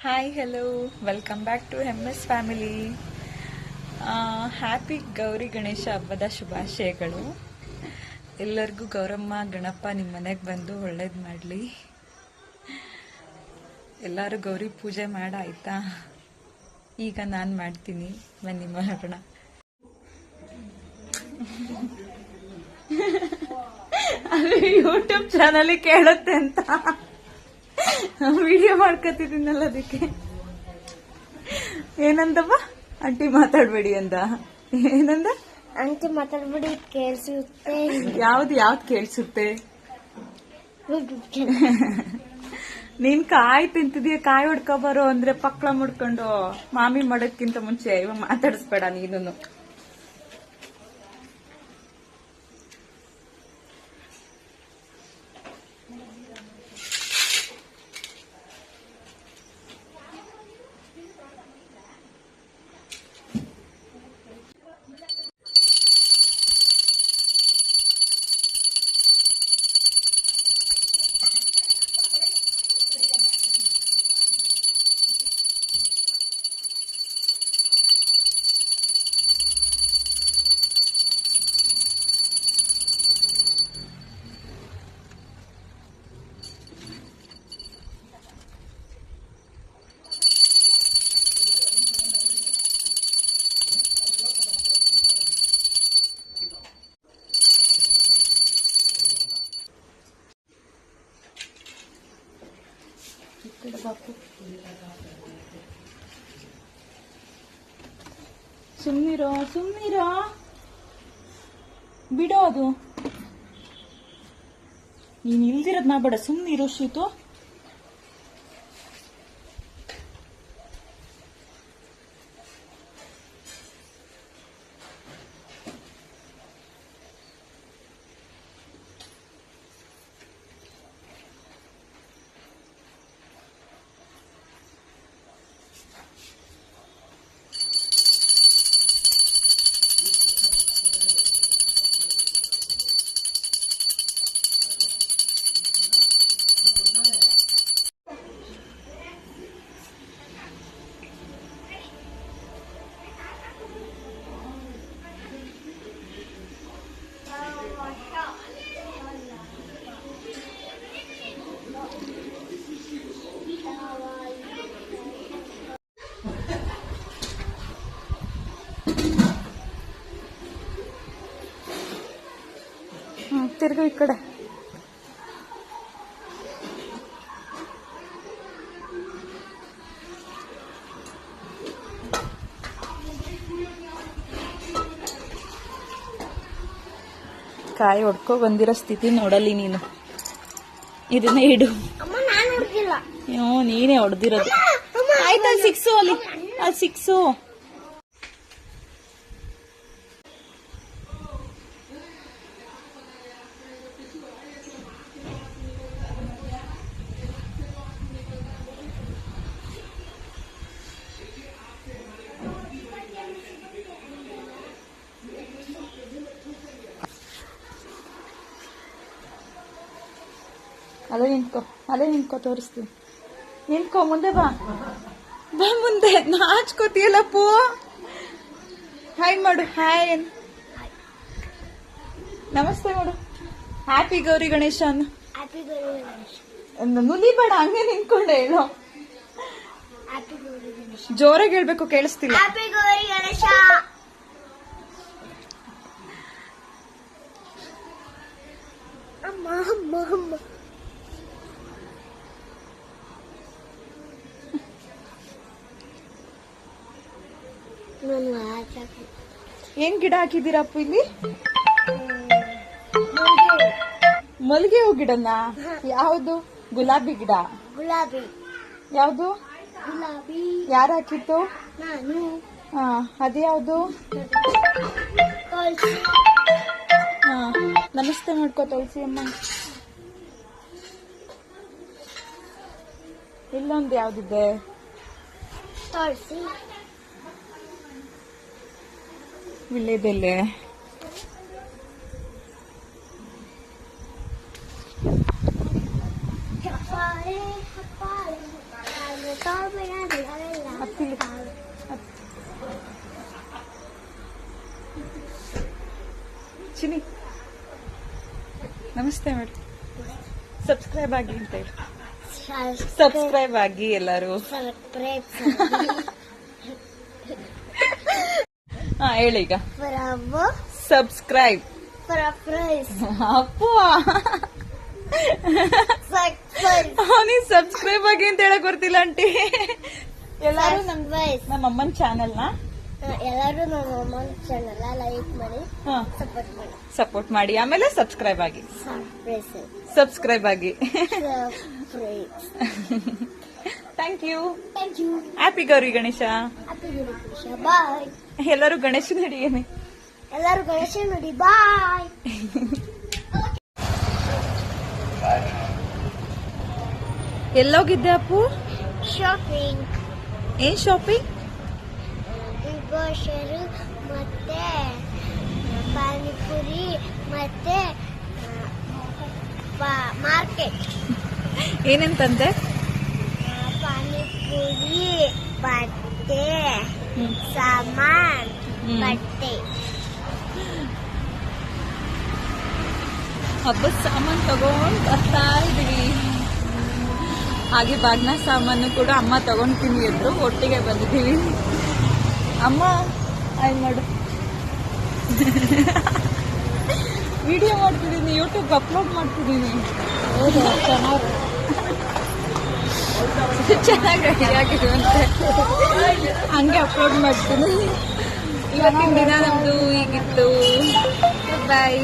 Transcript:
Hi hello welcome back to MS family. Happy Gauri Ganesha ಹಬ್ಬದ ಶುಭಾಶಯಗಳು. ಎಲ್ಲರಿಗೂ ಗೌರಮ್ಮ ಗಣಪ ನಿಮ್ಮ ಮನೆಗೆ ಬಂದು ಒಳ್ಳೇದು ಮಾಡಲಿ. ಎಲ್ಲರೂ ಗೌರಿ ಪೂಜೆ ಮಾಡಾಯ್ತಾ? ಈಗ ನಾನು ಮಾಡ್ತೀನಿ, ಬನ್ನಿ ಮಾಡೋಣ. ಅದು ಯೂಟ್ಯೂಬ್ ಚಾನಲ್ ಕೇಳುತ್ತೆ ಅಂತ ವಿಡಿಯೋ ಮಾಡ್ಕೊತಿದ್ದೀನಲ್ಲ, ಅದಕ್ಕೆ. ಏನಂದಪ್ಪ? ಆಂಟಿ ಮಾತಾಡ್ಬೇಡಿ ಅಂತ. ಏನಂದ? ಆಂಟಿ ಮಾತಾಡ್ಬೇಡಿ, ಕೇಳಿಸುತ್ತೆ. ಯಾವ್ದು ಕೇಳಿಸುತ್ತೆ? ನೀನ್ ಕಾಯಿ ತಿಂತಿದೀಯ, ಕಾಯಿ ಹೊಡ್ಕೊಬಾರೋ ಅಂದ್ರೆ ಪಕ್ಳ ಮುಡ್ಕೊಂಡು ಮಾಮಿ ಮಾಡೋದ್ಕಿಂತ ಮುಂಚೆ ಇವಾಗ ಮಾತಾಡಿಸ್ಬೇಡ ನೀನು. ಸುಮ್ನಿರೋ ಬಿಡೋ, ಅದು ನೀನ್ ಇಲ್ದಿರೋದ್ ಮಾಡ್ಬೇಡ, ಸುಮ್ನಿರೋ ಶ್ರುತು. ತಿರ್ಗು ಈ ಕಡೆ. ಕಾಯಿ ಹೊಡ್ಕೊ ಬಂದಿರೋ ಸ್ಥಿತಿ ನೋಡಲಿ ನೀನು. ಇದನ್ನೇ ಇಡು. ನೀನೇ ಹೊಡೆದಿರೋದು. ಆಯ್ತು, ಅಲ್ಲಿ ಸಿಕ್ಸು, ಅಲ್ಲಿ ಸಿಕ್ಸು. ಅಲ್ಲೇ ನಿಂತ್ಕೋ ತೋರಿಸ್ತೀನಿ. ನಿಂತ್ಕೋ, ಮುಂದೆ ಬಾ ಮುಂದೆ. ನಾಚ್ಕೋತಿಯಲ್ಲ ಪೂ. ಹಾಯ್ ಮಾಡು, ಹಾಯ್. ನಮಸ್ತೆ ಮಾಡು. ಹ್ಯಾಪಿ ಗೌರಿ ಗಣೇಶ ಅನ್ನು. ನುಲಿ ಬೇಡ, ಹಂಗೆ ನಿಂತ್ಕೊಂಡೆ ಹೇಳು. ಜೋರಾಗಿ ಹೇಳ್ಬೇಕು, ಕೇಳಿಸ್ತಿಲ್ಲ. ಹ್ಯಾಪಿ ಗೌರಿ ಗಣೇಶ. ಅಮ್ಮ ಏನ್ ಗಿಡ ಹಾಕಿದ್ದೀರಪ್ಪ ಇಲ್ಲಿ? ಮಲ್ಲಿಗೆ ಹೂ ಗಿಡನ? ಯಾವುದು? ಗುಲಾಬಿ ಗಿಡ? ಗುಲಾಬಿ. ಯಾವುದು? ಗುಲಾಬಿ. ಯಾರು ಹಾಕಿತ್ತು? ನಾನು. ಅದ್ಯಾವುದು? ನಮಸ್ತೆ ಮಾಡ್ಕೋ ತುಳಸಿ ಅಮ್ಮ. ಇಲ್ಲೊಂದು ಯಾವ್ದಿದೆ? ತುಳಸಿ. ವಿಳ್ಯದೆಲೆ. ಹಪ್ಪಾಳೆ ಹಪ್ಪಾಳೆ ನಮಸ್ತೆ ಮಾಡಿ. ಸಬ್ಸ್ಕ್ರೈಬ್ ಆಗಿ ಅಂತ ಹೇಳಿ. ಸಬ್ಸ್ಕ್ರೈಬ್ ಆಗಿ ಎಲ್ಲರೂ. ಹಾ ಹೇಳಿ ಈಗ. ಸಬ್ಸ್ಕ್ರೈಬ್. ಅಪ್ಪ ಅವನಿಗೆ ಸಬ್ಸ್ಕ್ರೈಬ್ ಆಗಿ ಅಂತ ಹೇಳಕ್ ಬರ್ತಿಲ್ಲ ಆಂಟಿ. ಎಲ್ಲಾರು ನಮ್ಮ ಅಮ್ಮನ ಚಾನೆಲ್ ನ ಎಲ್ಲರೂ ನಮ್ಮ ಅಮ್ಮನ ಚಾನಲ್ ಲೈಕ್ ಮಾಡಿ ಸಪೋರ್ಟ್ ಮಾಡಿ. ಆಮೇಲೆ ಸಬ್ಸ್ಕ್ರೈಬ್ ಆಗಿ. ಸಬ್ಸ್ಕ್ರೈಬ್ ಆಗಿ. Thank you. Happy Gauri Ganesha. Bye. ಎಲ್ಲರೂ ಗಣೇಶನ ಹಿಡಿಯೇನೆ. ಎಲ್ಲರೂ ಗಣೇಶ ನೋಡಿ. ಬಾಯ್. ಎಲ್ಲೋಗಿದ್ದೆ ಅಪ್ಪು? ಶಾಪಿಂಗ್. ಏನ್ ಶಾಪಿಂಗ್? ಗೋಶರು ಮತ್ತೆ ಪಾನಿಪುರಿ ಮತ್ತೆ ಮಾರ್ಕೆಟ್. ಏನಂತಂದೆ? ಪಾನಿಪುರಿ ಬಟ್ಟೆ ಸಾಮಾನ್ ಬಟ್ಟೆ. ಹಬ್ಬದ ಸಾಮಾನು ತಗೊಂಡ್ ಬರ್ತಾ ಇದೀವಿ. ಹಾಗೆ ಬಾಗ್ನ ಸಾಮಾನು ಕೂಡ ಅಮ್ಮ ತಗೊಂಡ್ತೀನಿ ಎದ್ರು ಒಟ್ಟಿಗೆ ಬಂದಿದ್ದೀವಿ. ಅಮ್ಮ ಆಯ್ ಮಾಡು. ವಿಡಿಯೋ ಮಾಡ್ತಿದ್ದೀನಿ, ಯೂಟ್ಯೂಬ್ ಅಪ್ಲೋಡ್ ಮಾಡ್ತಿದ್ದೀನಿ. ಚೆನ್ನಾಗಿ ರೆಡಿ ಆಗಿರುವಂತೆ ಹಂಗೆ ಅಪ್ಲೋಡ್ ಮಾಡ್ತೀನಿ. ಇವತ್ತಿನ ದಿನ ನಮ್ದು ಹೀಗಿತ್ತು. ಬಾಯ್.